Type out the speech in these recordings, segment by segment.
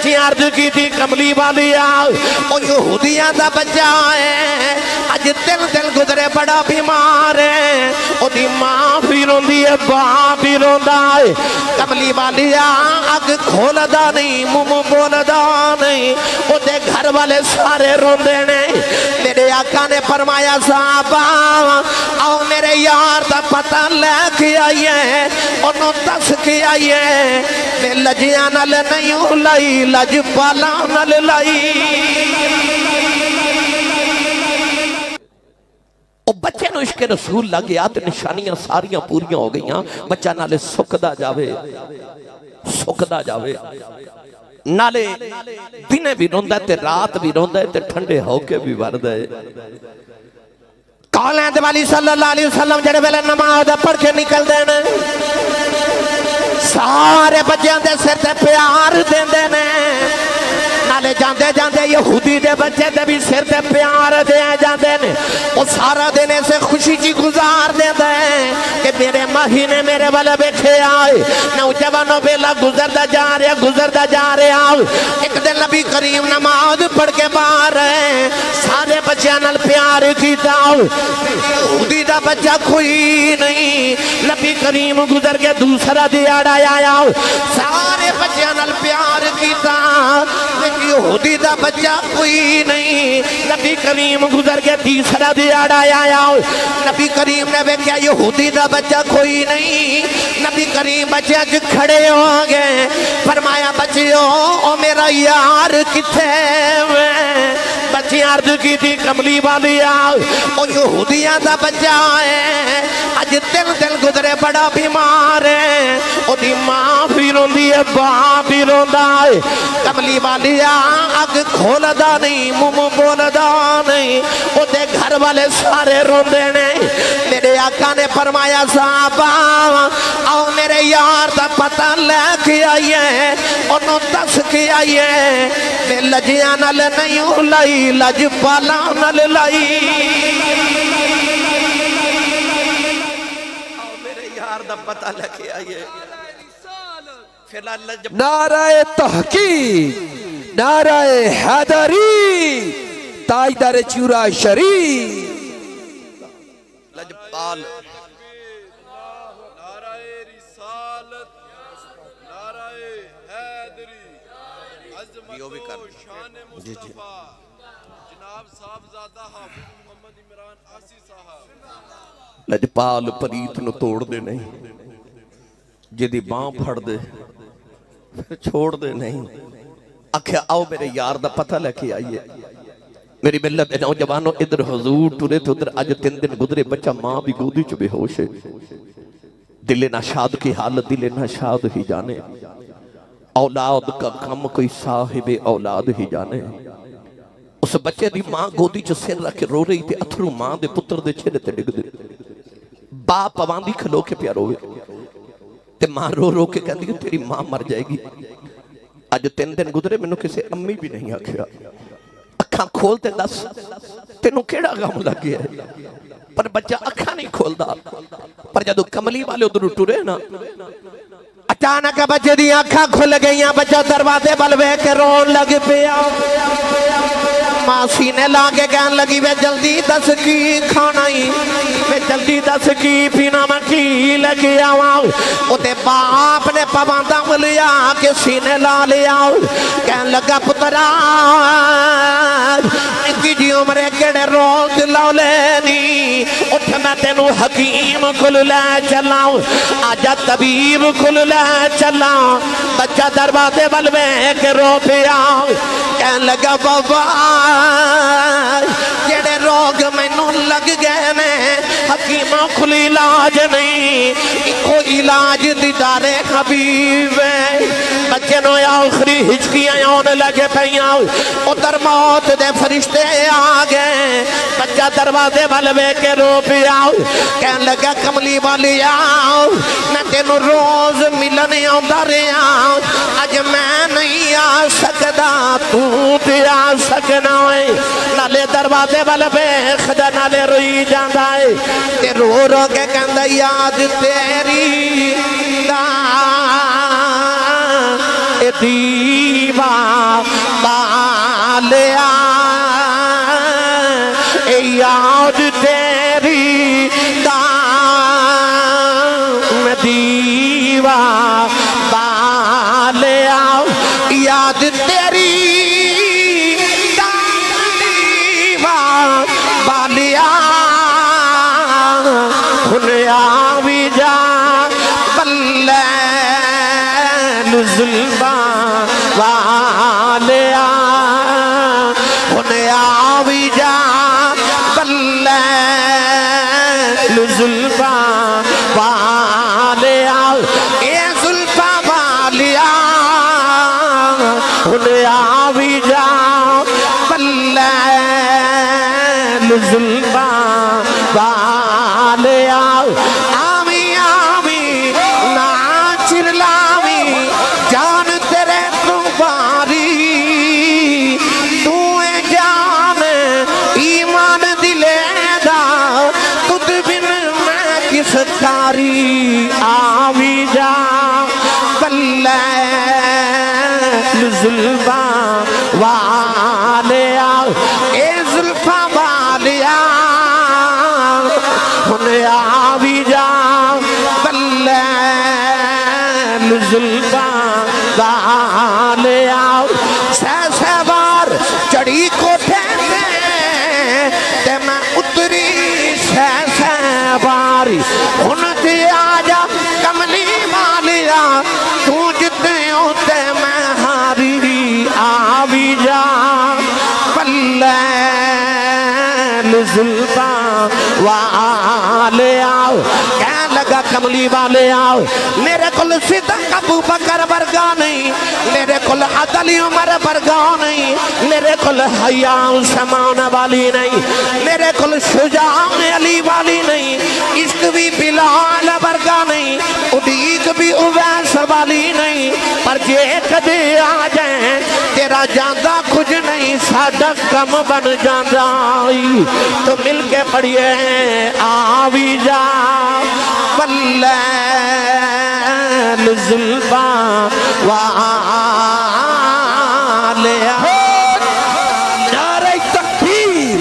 بچی عرض کی تھی کملی والی او یہودیاں دا بچہ ہے اج 3 دن گزرے بڑا بیمار ہے او دی ماں بھی روندی ہے باپ بھی روندا ہے کملی والی اگ کھولدا نہیں منہ بولدا نہیں او دے گھر والے سارے روندے نے میرے آقا نے فرمایا صحابہ آؤ میرے یار دا پتہ لے کے آئیے انہوں دس کے آئیے میں لجیاں نل نہیں لائی لج پالا نل لائی او بچے نو عشق رسول لگ گیا تے نشانیاں ساریاں پوریاں ہو گئیاں بچہ نالے سکدا جاوے نالے دنے بھی روندہ تے رات بھی روندہ تے ٹھنڈے ہو کے بھی وردہ ہے کالیں دیوالی صلی اللہ علیہ وسلم جڑے ویلے نماز پڑھ کے نکل دینے سارے بچیاں دے سر تے پیار دیندے نے نالے جاندے جاندے یہودی دے بچے دے بھی سر تے پیار دے جاندے نے وہ سارا دینے سے خوشی کی گزار دے دیں کہ میرے مہینے میرے والے بیٹھے آئے نوجوانوں بیلا گزردہ جا رہے آؤ ایک دن نبی کریم نماز پڑھ کے باہر ہیں سارے بچیاں نال پیار کیتا یہودی دا بچہ کوئی نہیں نبی کریم گزر کے دوسرا دیاڑا آیا سارے بچیاں نال پیار کیتا یہودی دا بچہ کوئی نہیں نبی کریم گزر کے تیسرا دیاڑا آیا نبی کریم نے بیکیا یہودی دا بچہ کوئی نہیں نبی کریم بچے اج کھڑے ہو گئے فرمایا بچیو او میرا یار کتے ہوئے بچی عرض کی تھی کملی والی او یہودیاں دا بچہ ہے اج 3 دن گزرے بڑا بیمار ہے او دی ماں بھی روندی ہے باپ بھی روندا ہے کملی والی اگ کھولدا نہیں منہ بولدا نہیں او دے گھر والے سارے روندے نے میرے آقا نے فرمایا صحابہ آؤ میرے یار دا پتہ لے کے آئیے انہوں دس کے آئیے میں لجیاں نل نہیں لائی لج پالا نل لائی آؤ میرے یار دا پتہ لے کے آئیے نعرہ تحقیق نعرہ حیدری تاجدار چورا شریف لجپال نعرہ رسالت نعرہ حیدری عظمت و شان مصطفیٰ جناب صاحبزادہ حافظ محمد عمران آسی صاحب لجپال پریت نو توڑ دے نہیں جدی باں پھڑ دے پھر چھوڑ دے نہیں آکھیا آؤ میرے یار دا پتہ لے کے آئیے میری ملت نوجوانوں ادھر حضور ٹورے تو ادھر آج 3 دن گزرے بچہ ماں بھی گودی چو بے ہوش ہے دل ناشاد کی حالت دل ناشاد ہی جانے اولاد کا کم کوئی صاحب اولاد ہی جانے اس بچے دی ماں گودی چو سر رکھ کے رو رہی تھی اتھرو ماں دے پتر دے چھے تے ڈگ دے باپ پوان دی کھلو کے پیا روے تے ماں رو کے کہندی کہ تیری ماں مر جائے گی آج 3 دن گزرے میں نے کسے امی بھی نہیں آکھیا اکھاں کھولتے دس تینوں کیڑا غم لگ گیا ہے پر بچہ اکھاں نہیں کھول دا پر جدو کملی والے ادھر ٹورے نا اچانک بچے دی اکھاں کھل گئیاں بچہ دروازے بلوے کے رون لگ پیا ماں سینے لاگے کہن لگی وے جلدی دس کی کھانا ہی وے جلدی دس کی پینا میں کی لگی آواں اتے باپ نے پواندہ لیا کہ سینے لا لیا کہن لگا پترا انکی جی عمرے کڑے روز لاؤ لینی اٹھ میں تینو حکیم کھل لے چلاؤں آجا طبیب کھل لے چلاؤں بچہ دروازے بلوے کے رو پیا کہن لگا بابا جڑے روگ میں نو لگ گئے نے حکیمہ کھلی علاج نہیں ایکو علاج دیدارے حبیب ہے بچے نو آخری ہچکیاں ہونے لگے پہیاں ادھر موت دے فرشتے آگئے بچہ دروازے بلوے کے رو پیا کہن لگا کملی والی آؤ میں تینو روز ملنے آندہ رہا آج میں نہیں آ سکتا تو تے آ سکنا ہے نالے دروازے بلوے خدا نالے روئی جاندہ ہے تے رو رو کے کہندہ یاد تیری دا دیوان یاد تیری بالیا ہنیا بھی جا بلے ظلمہ والیا ہنیا بھی جا بلے ظلمہ والیا اے ظلمہ والیا ہنیا بھی جا بلے ظلمہ والیا آمی آمی ناچر لامی جان تیرے تمہاری تو اے جان ایمان دلے دا تجھ بن میں کس کاری آمی جا بلے ظلمہ والیا اے ظلمہ والیا ہنیا بھی جا بلے ظلمہ والیا سہ بار چڑی کوٹھے میں تے میں اتری سہ بار ہن تے آجا کملی والیا تو جتنے ہوتے میں ہاری آوی جا بلے ظلمہ والے آؤ کہنے لگا کملی والے آؤ میرے کل صدق ابو بکر برگا نہیں میرے کل عدل عمر برگا نہیں میرے کل حیاء سمان والی نہیں میرے کل شجاع علی والی نہیں عشق بھی بلال برگا نہیں ادیق بھی اویس والی نہیں پر جے کدے آ جائیں تیرا جاندہ کچھ نہیں ساڈا کم بن جاندہ تو مل کے پڑھئے آوی جا بلے ظلمہ والیا نعرہ تکبیر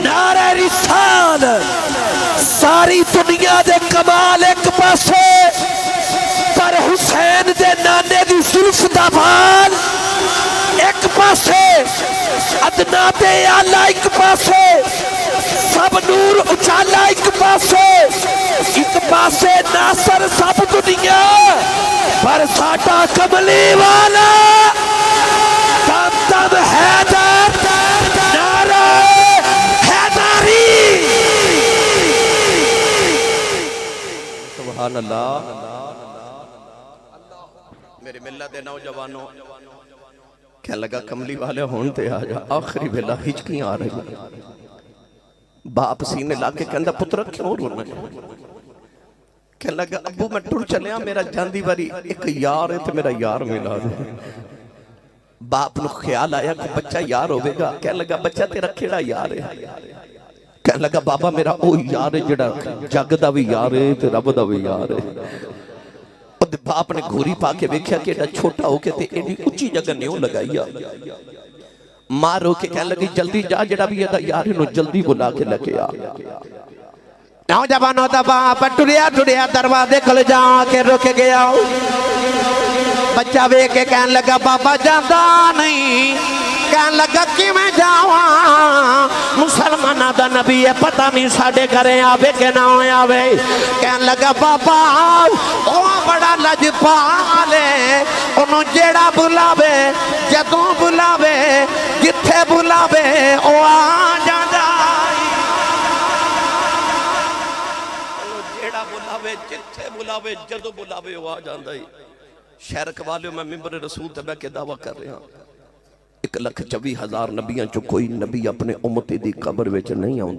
نعرہ رسالت ساری دنیا دے کمال ایک پاسے پر حسین دے نانے دی زلف دا بال ایک پاسے ادنا دے آلہ ایک پاسے سب نور اچالا ایک پاسے ناصر سب دنیا پر ساٹا کملی والا تم تم حیدر نعرہ حیدری سبحان اللہ میرے ملت دے نوجوانوں کہنے لگا کملی والے ہونتے آجا آخری بلا ہچکیاں آ رہی باپ سینے لاکے کہندہ پترہ کیوں رونا ہے کہنے لگا ابو میں ٹر چلے ہاں میرا جاندی باری ایک یار ہے تو میرا یار ملا دے باپ نو خیال آیا کہ بچہ یار ہوئے گا کہنے لگا بچہ تیرا کھیڑا یار ہے کہنے لگا بابا میرا او یار ہے جڑا جگ دا بھی یار ہے تے رب دا بھی یار ہے باپ نے گھوری پا کے ویکھیا کہ ایڈا چھوٹا ہو کے تے ایڈی اچھی جگہ نیوں لگائیا ماں رو کے کہنے لگی جلدی جا جڑا بھی ایڈا یار ہے نو جلدی بلا کے لگے آ نوجوانوں دا باپ ٹریا دروازے کھل جا کے رک گیا بچہ وے کے کہنے لگا بابا جاندہ نہیں کہنے لگا کہ میں جاواں مسلمانہ دا نبی ہے پتہ نہیں ساڑے گھرے آوے کہ نہ ہوئے آوے کہنے لگا بابا او بڑا لجپالے انہوں جیڑا بلاوے جدوں بلاوے جتھے بلاوے او آ جاندہ جیڑا بلاوے جتھے بلاوے جدوں بلاوے او آ جاندہ شہرک والیوں میں ممبر رسول تبہ کے دعویٰ کر رہے ہیں 1,24,000 نبیاں چو کوئی نبی اپنے امتی دی قبر ویچ نہیں آؤں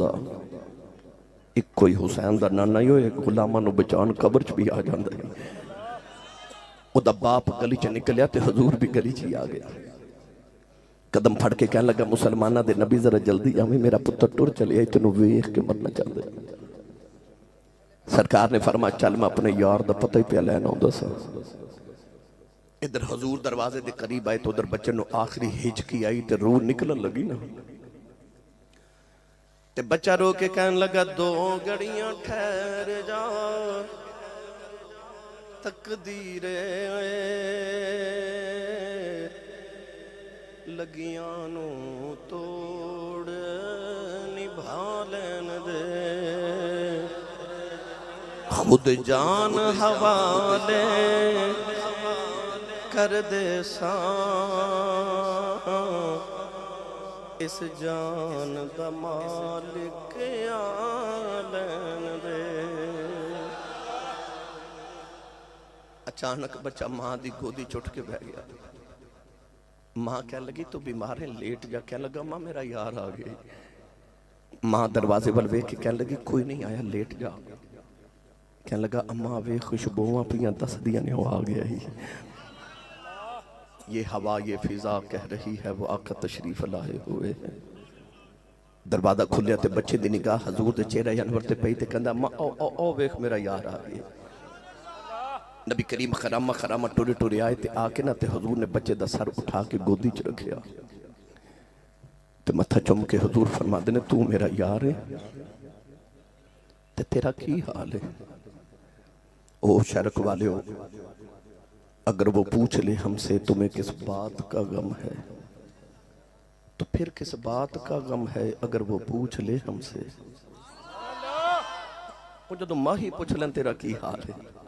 ایک کوئی حسین دا نانا ہی ہو ایک غلامہ نو بچان قبر چ بھی آ جاندہ او دا باپ گلی چ نکلیا تے حضور بھی گلی چ آ گیا قدم پھڑ کے کہنے لگا مسلمانہ دے نبی ذرا جلدی آمیں میرا پتر ٹور چلے آئی تنو ویخ کے مرنا چاہتے سرکار نے فرمایا چل میں اپنے یار دا پتہ ہی پہ لینا ہوں سا ادھر حضور دروازے دے قریب آئے تو ادھر بچے نو آخری ہجکی آئی تے روح نکلن لگی نا تے بچہ رو کے کہنے لگا 2 گھڑیاں ٹھہر جا تقدیر لگیاں نو توڑ نبھا لین دے خود جان حوالے کر دے سان اس جان دا مالک آلین دے اچانک بچہ ماں دی گودی چٹ کے بہ گیا ماں کہنے لگی تو بیمار ہے لیٹ جا کہنے لگا ماں میرا یار آ گئی ماں دروازے والوے کے کہنے لگی کوئی نہیں آیا لیٹ جا کہنے لگا اماں وے خوشبوواں پیاں دس دیا نے وہ آ گیا ہی یہ ہوا یہ فضا کہہ رہی ہے وہ آقا تشریف لائے ہوئے ہیں دروازہ کھلیا تے بچے دی نگاہ حضور دے چہرہ انور تے پئی تے کہندا ماں او ویکھ میرا یار آ گیا نبی کریم خرامہ ٹورے ٹورے آئے تے آ کے نا تے حضور نے بچے دا سر اٹھا کے گودی چ رکھیا تے متھا چم کے حضور فرما دینے تو میرا یار ہے تے تیرا کی حال ہے او شرک والے ہو اگر وہ پوچھ لے ہم سے تمہیں کس بات کا غم ہے تو پھر کس بات کا غم ہے اگر وہ پوچھ لے ہم سے وہ جدو ماں ہی پوچھ لیں تیرا کی حال ہے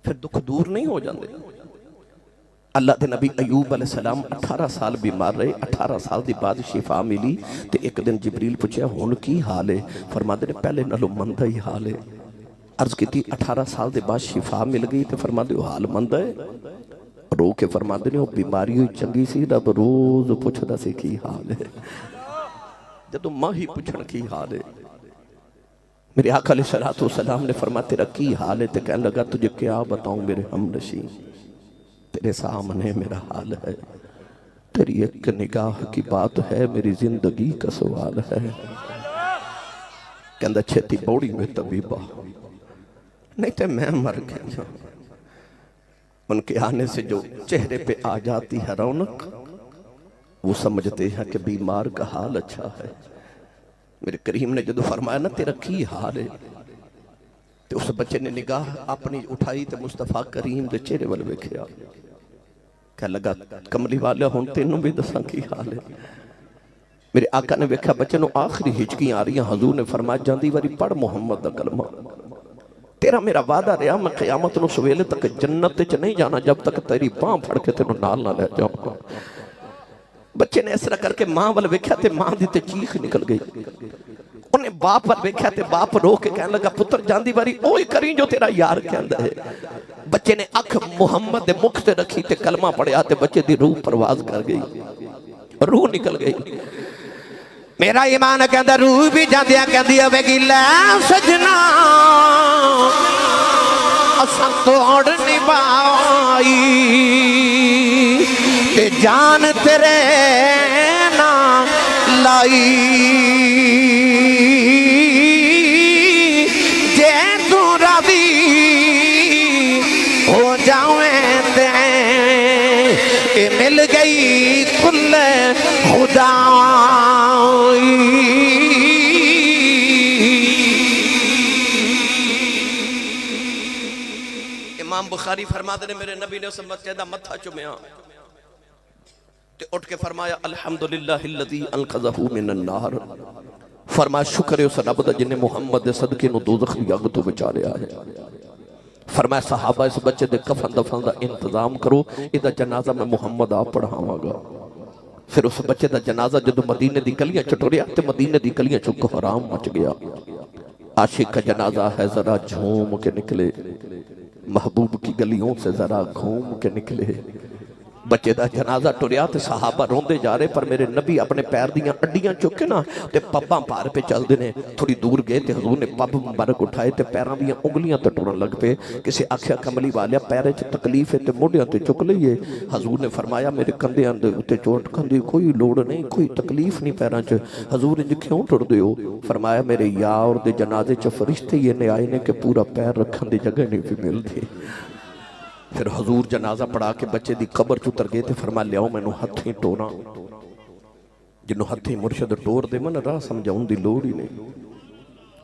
پھر دکھ دور نہیں ہو جاندے اللہ دے نبی ایوب علیہ السلام 18 سال بیمار رہے 18 سال دی بعد شفا ملی تے ایک دن جبریل پوچھا ہون کی حال ہے فرما دے پہلے نلو مندہ ہی حال ہے عرض کی تھی 18 سال دے بعد شفا مل گئی تے فرما دے حال مندہ ہے رو کے فرما دے بیماری ہوئی چنگی سی رب روز پوچھ دا سے کی حال ہے جدو ماں ہی پوچھن کی حال ہے میرے آقا علیہ السلام نے فرما تیرا کی حال ہے تے کہنے لگا تجھے کیا بتاؤں میرے ہم نشین تیرے سامنے میرا حال ہے تیری ایک نگاہ کی بات ہے میری زندگی کا سوال ہے کہندہ چھتی بوڑی میں طبیبہ نہیں تے میں مر گیا ان کے آنے سے جو چہرے پہ آ جاتی ہے رونق وہ سمجھتے ہیں کہ بیمار کا حال اچھا ہے میرے کریم نے جدو فرمایا نا تیرا کی حال ہے تو اس بچے نے نگاہ اپنی اٹھائی تے مصطفیٰ کریم دے چہرے والے ویکھیا کہنے لگا کملی والے ہون تینوں بھی دساں کی حال ہے میرے آقا نے ویکھا بچے نو آخری ہچکیاں آ رہی ہیں حضور نے فرمایا جاندی واری پڑھ محمد دا کلمہ تیرا میرا وعدہ رہا میں قیامت نو سویلے تک جنت چ نہیں جانا جب تک تیری باں پھڑ کے تینوں نال نہ لے جاؤں بچے نے اس طرح کر کے ماں والے ویکھیا تے ماں دی تے چیخ نکل گئی انہیں باپ پر ویکھیا تے باپ رو کے کہنے لگا پتر جاندی باری اوہی کریں جو تیرا یار کہندہ ہے بچے نے اکھ محمد دے مکھ تے رکھی تے کلمہ پڑھیا تے بچے دی روح پرواز کر گئی روح نکل گئی میرا ایمان کہندہ روح بھی جاندیا کہندیا ویگی لے سجنا اساں توڑ نبائی تے جان تیرے نا لائی جے تو راضی ہو جاویں تے اے مل گئی کل خدائی امام بخاری فرماتے نے میرے نبی نے اس بچے دا متھا چومیا تے اٹھ کے فرمایا الحمدللہ الذی انقذہ من النار فرمایا شکر ہے اس رب دا جن نے محمد دے صدقے نو دوزخ دی اگ تو بچا لیا ہے فرمایا صحابہ اس بچے دے کفن دفن دا انتظام کرو ادھا جنازہ میں محمد آپ پڑھاواں گا پھر اس بچے دا جنازہ جدو مدینے دی گلیاں چٹوریا تے مدینے دی گلیاں چکو حرام مچ گیا عاشق کا جنازہ ہے ذرا جھوم کے نکلے محبوب کی گلیوں سے ذرا گھوم کے نکلے بچے دا جنازہ ٹوریا تے صحابہ روندے جا رہے پر میرے نبی اپنے پیر دیاں اڈیاں چکے نا تے پباں پار پہ چل دینے تھوڑی دور گئے تے حضور نے پب مبارک اٹھائے تے پیراں دیاں انگلیاں تے ٹورن لگ پہ کسی آکھیا کملی والیا پیرے چ تکلیف ہے تے موڈیاں تے چک لئیے حضور نے فرمایا میرے کندیاں دے تے چوٹ کندی کوئی لوڑ نہیں کوئی تکلیف نہیں پیراں چ حضور نے کیوں ٹر دیو فرمایا میرے یار دے جنازے چ فرشتے یہ نے آئے نے کہ پورا پیر رکھن دی جگہ نہیں بھی مل دی پھر حضور جنازہ پڑھا کے بچے دی قبر چتر گئے تھے فرما لیاؤ میں نو ہتھیں ٹورا جنو ہتھیں مرشد ٹور دے من راہ سمجھاؤں دی لوڑ ہی نہیں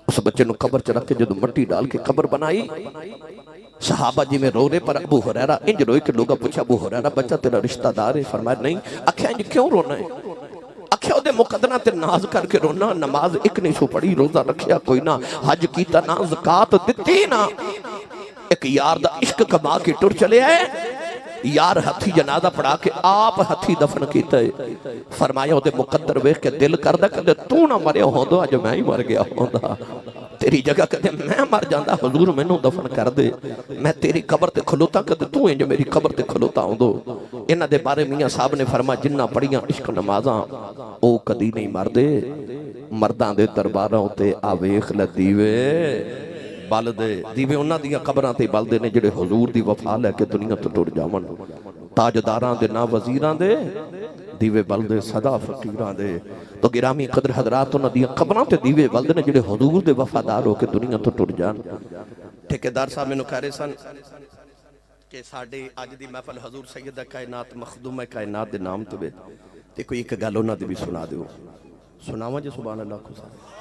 اس بچے نو قبر چ رکھ کے جدو مٹی ڈال کے قبر بنائی صحابہ جی میں رو رہے پر ابو ہریرہ انج روئے کہ لوگا پوچھا ابو ہریرہ بچہ تیرا رشتہ دار ہے؟ فرمایا نہیں۔ اکھیا انج کیوں رونا ہے؟ اکھیا دے مقدنہ تے ناز کر کے رونا، نماز ایک نہیں سو پڑی، روزہ رکھیا کوئی نہ، حج کیتا نہ، زکاة دیتی نہ، ایک یار دا عشق کما کے ٹر چلے آئے، یار ہتھی جنازہ پڑھا کے آپ ہتھی دفن کیتا ہے۔ فرمایا وہ دے مقدر ویخ کے دل کردہ کہ تو نہ مرے ہوندو آج میں ہی مر گیا ہوندہ، تیری جگہ کہتے میں مر جاندہ حضور میں نو دفن کر دے، میں تیری قبر تے کھلوتا کہتے تو انج میری قبر تے کھلوتا ہوندو۔ انہ دے بارے میاں صاحب نے فرمایا جنہ پڑیاں عشق نمازاں او کدی نہیں مر دے، مردان دے درباراں تے آویخ لدیوے بال دے دیوے انہاں دیاں قبراں تے بال دے نے جڑے حضور دی وفا لے کے دنیا تو ٹر جاون، تاجداراں دے نا وزیراں دے دیوے بال دے صدا فقیراں دے۔ تو گرامی قدر حضرات انہاں دیاں قبراں تے دیوے بال دے نے جڑے حضور دے وفادار ہو کے دنیا تو ٹر جان۔ ٹھیکیدار صاحب میں نو کہہ رہے سن کہ ساڑھے آج دی محفل حضور سیدہ کائنات مخدوم کائنات دے نام تے تے کوئی ایک گل انہاں دی بھی سنا دیو، سناواں جے سبحان اللہ کو سارے۔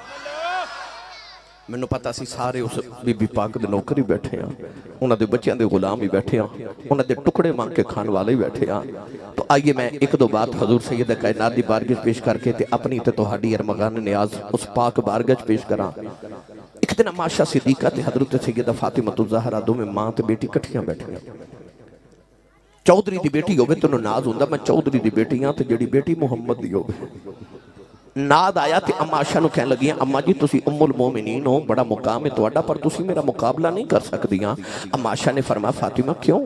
میں نو پتا سی سارے اس بی بی پاک دے نوکر ہی بیٹھے ہیں، انہاں دے بچیاں دے غلام ہی بیٹھے ہیں، انہاں دے ٹکڑے مانگ کے کھان والے ہی بیٹھے ہیں۔ تو آئیے میں ایک دو بات حضور سیدہ کائنات دی بارگاہ پیش کر کے تے اپنی تے توہاڈی ارمغان نیاز اس پاک بارگاہ پیش کراں۔ ایک دن عائشہ صدیقہ تے حضرت سیدہ فاطمہ الزہرا دو میں ماں تے بیٹی کٹھیاں بیٹھے ہیں۔ چودھری دی بیٹی ہوگے تو ناز ہوندہ میں چودھری دی بیٹی ہاں تے جڑی بیٹی محمد دی ہوگے۔ ناد آیا تے اما عائشہ نو کہنے لگیاں اما جی تسی ام المومنین ہو، بڑا مقام ہے تواڈا پر تسی میرا مقابلہ نہیں کر سکدیاں۔ اما عائشہ نے فرمایا فاطمہ کیوں؟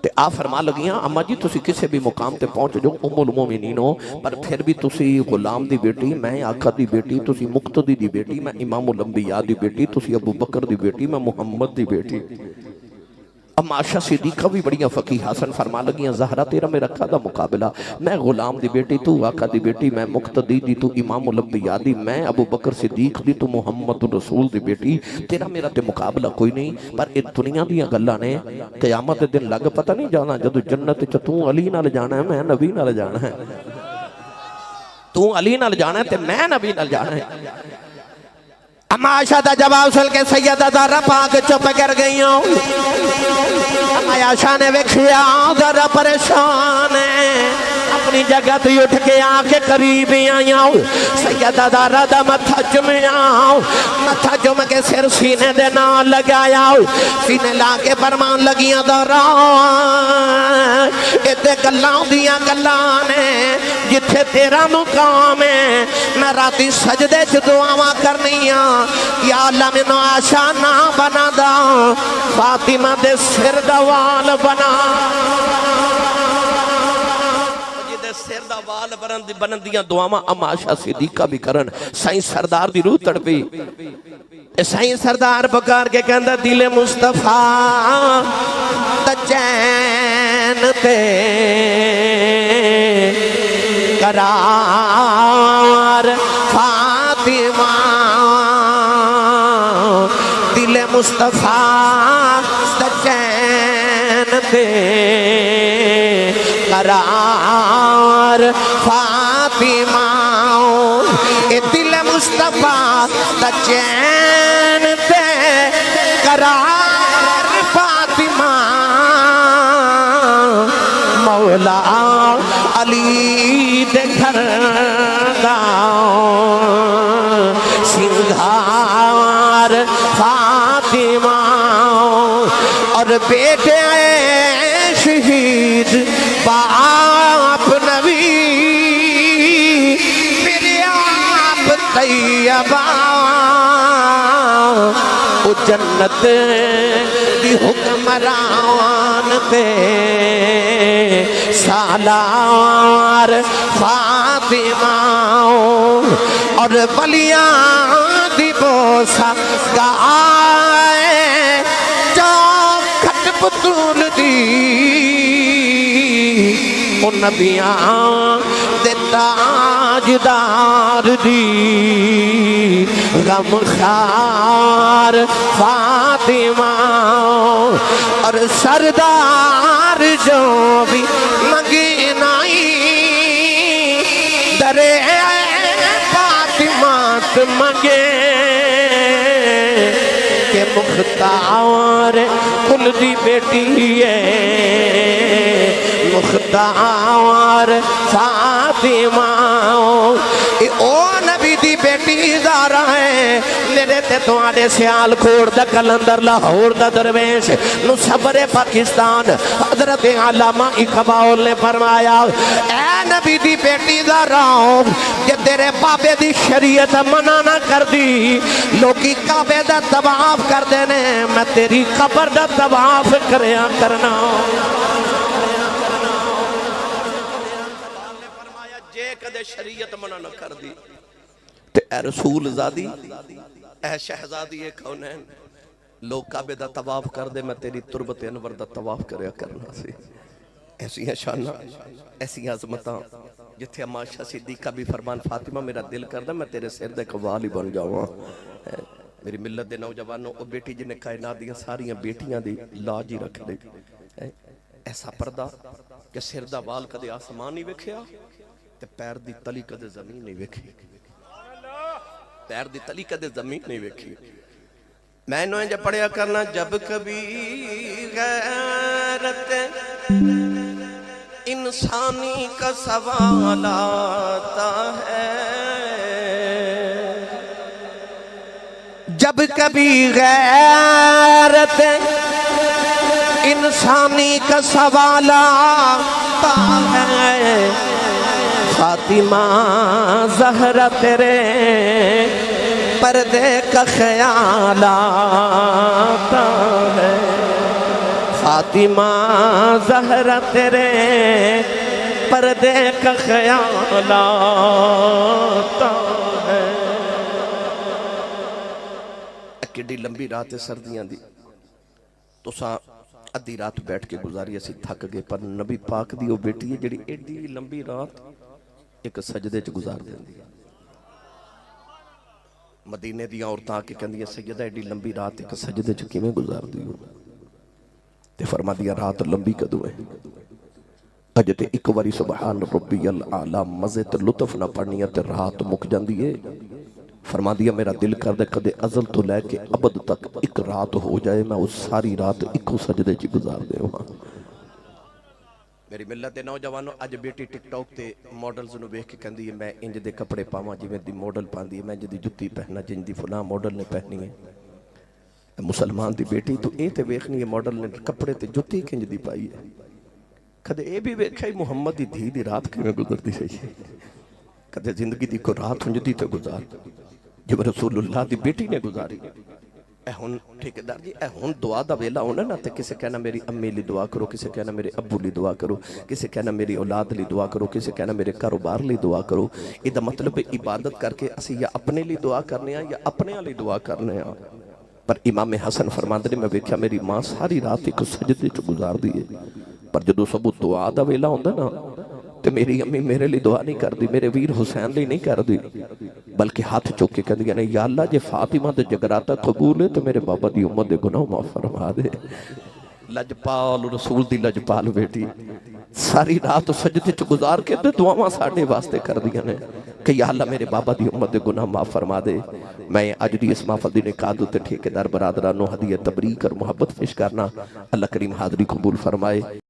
تے آپ فرما لگیاں اما جی تسی کسے بھی مقام تے پہنچ جو ام المومنین ہو، پر پھر بھی تسی غلام دی بیٹی، میں آقا دی بیٹی، تسی مقتدی دی بیٹی، میں امام الانبیاء دی بیٹی، تسی ابو بکر دی بیٹی، میں محمد دی بیٹی۔ اما عائشہ صدیقہ بھی بڑیاں فقیہ حسن فرما لگیاں زہرا تیرا میرا کھا مقابلہ، میں غلام دی بیٹی، تو آقا دی بیٹی، میں مقتدی دی، تو امام الانبیاء دی، میں ابو بکر صدیق دی، تو محمد رسول دی بیٹی، تیرا میرا تے مقابلہ کوئی نہیں۔ پر ایک دنیا دیا گلہ نے قیامت دن لگ پتہ نہیں جانا جدو جنت چتوں علی نال جانا ہے میں نبی نال جانا ہے، تو علی نال جانا ہے تے میں نبی نال جانا ہے۔ اما عائشہ دا جواب سن کے سیدہ زہرا پاک چپ کر گئی ہوں۔ اما عائشہ نے ویکھیا ذرا پریشان ہے، اپنی جگہ تو اٹھ کے آکے قریب آئی ہوں۔ سیدہ زہرا دا متھا چمیا، متھا چم کے سر سینے دے نال لگایا، سینے لا کے فرمان لگیاں زہرا ایتے گلاں دیاں گلاں نے جتھے تیرا مقام ہے، میں راتی سجدے چ دعاواں کرنیاں، یا اللہ میں نو عائشہ نہ بنا دا، فاطمہ دے سر دا وال بنا، جدے سر دا وال بنن دیاں دعاواں اما عائشہ صدیقہ بھی کرن۔ سائیں سردار دی روح تڑپی، سائیں سردار پکار کے کہندہ دل مصطفیٰ دا چین تے قرار فاطمہ، دل مصطفیٰ دا چین تے قرار فاطمہ، اے دل مصطفیٰ دا چین تے قرار فاطمہ، مولا علی دے گھر دا سنگھار فاطمہ، اور بیٹے آئے شہید باپ نبی، میرے آپ طیبہ، او جنت دی حکمران تے سالار فاطمہ، اور ولیاں دی بوسا گائے چوکھٹ بطول دی، او نبیاں دے تاجدار دی، غم خار فاطمہ، اور سردار جو بھی منگی نائی درے فاطمہ منگے، مختار کل دی بیٹی ہے مختار فاطمہ او نبی دی بیٹی زہرا ہے میرے تے تواڈے سیال کوٹ دا کلندر لاہور دا درویش نو صبر پاکستان حضرت علامہ اقبال نے فرمایا اے نبی دی بیٹی زہرا کہ تیرے بابے دی شریعت منع نہ کر دی لوکی کعبے دا طواف کر دینے میں تیری قبر دا طواف کریا کرنا کدے شریعت منع نہ کر دی تے اے رسول زادی اے شہزادی اے کونین لوگ کعبے دا طواف کر دے میں تیری تربت انور دا طواف کریا کرنا سی ایسی ہیں شانہ ایسی عظمتاں جتھے عائشہ صدیقہ بھی فرمان فاطمہ میرا دل کر دے میں تیرے سر دے قوالی بن جاؤں میری ملت دے نوجوانوں او بیٹی جنہیں کائنات دیاں ساریاں بیٹیاں دی لاج ہی رکھ دے ایسا پردہ کہ سر دا وال کدے آسمان ہی وکھیا تے پیر دی تلی کدے زمین نہیں ویکھی پیر دی تلی کدے زمین نہیں ویکھی میں انہوں جب پڑھیا کرنا جب کبھی غیرت انسانی کا سوال آتا ہے جب کبھی غیرت انسانی کا سوال آتا ہے فاطمہ زہرا تیرے پردے کا خیال آتا ہے فاطمہ زہرا تیرے پردے کا خیال آتا ہے کڈی لمبی رات سردیاں دی تو ساں ادھی رات بیٹھ کے گزاری اسی تھک گئے پر نبی پاک دی وہ بیٹی ہے جڑی ایڈی لمبی رات ایک سجدے چ گزار دیندی ہے مدینے دیاں عورتاں آ کے کہندی ہیں سیدہ ایڈی لمبی رات ایک سجدے چ کیویں گزار دی ہو تے فرما دیا رات لمبی کدو ہے اج تے ایک واری سبحان ربی الاعلی مزے تے لطف نہ پڑھنی ہے تے رات مک جاندی ہے فرما دیا میرا دل کر دے کدے ازل تو لے کے ابد تک ایک رات ہو جائے میں اس ساری رات ایک سجدے چ گزار دے ہوں میری ملت دے نوجوانوں اج بیٹی ٹک ٹاک تے ماڈلز نو ویکھ کے کہندی ہے میں انج دے کپڑے پاواں جویں دی ماڈل پاندی ہے میں انج دی جُتی پہنا جن دی فلاں ماڈل نے پہنی ہے مسلمان دی بیٹی تو اے تے ویکھنی ہے ماڈل نے کپڑے تے جُتی کنج دی پائی ہے کدے اے بھی ویکھیا محمد دی دھی دی رات کیویں گزردی سی کدے زندگی دی کو رات ہنجدی تے گزار جب رسول اللہ دی بیٹی نے گزاری اے ہن ٹھیکیدار جی اے ہن دعا دا ویلا ہونا نا تے کسے کہنا میری امی لی دعا کرو کسے کہنا میرے ابو لی دعا کرو کسے کہنا میری اولاد لی دعا کرو کسے کہنا میرے کاروبار لی دعا کرو یہ دا مطلب عبادت کر کے اسی یا اپنے لی دعا کرنے ہیں یا اپنے لی دعا کرنے ہیں پر امام حسن فرماندے میں ویکھیا میری ماں ساری رات ایک سجدے چ گزار دیے پر جدو سب دعا دا ویلا ہوندا نا تے میری امی میرے لی دعا نہیں کر دی میرے ویر حسین لی نہیں کر دی بلکہ ہاتھ چوک کے کہندی نے یا اللہ جے فاطمہ دے جگراتا قبول ہے تو میرے بابا دی امت دے گناہ معاف فرما دے لجپال رسول دی لجپال بیٹی ساری رات سجدے چ گزار کے تے دعاواں ساڈے واسطے کر دیاں نے کہ یا اللہ میرے بابا دی امت دے گناہ معاف فرما دے میں اج دی اس محفل دی نکاح تے ٹھیکیدار برادرانوں ہدیہ تبریک اور محبت پیش کرنا اللہ کریم حاضری قبول فرمائے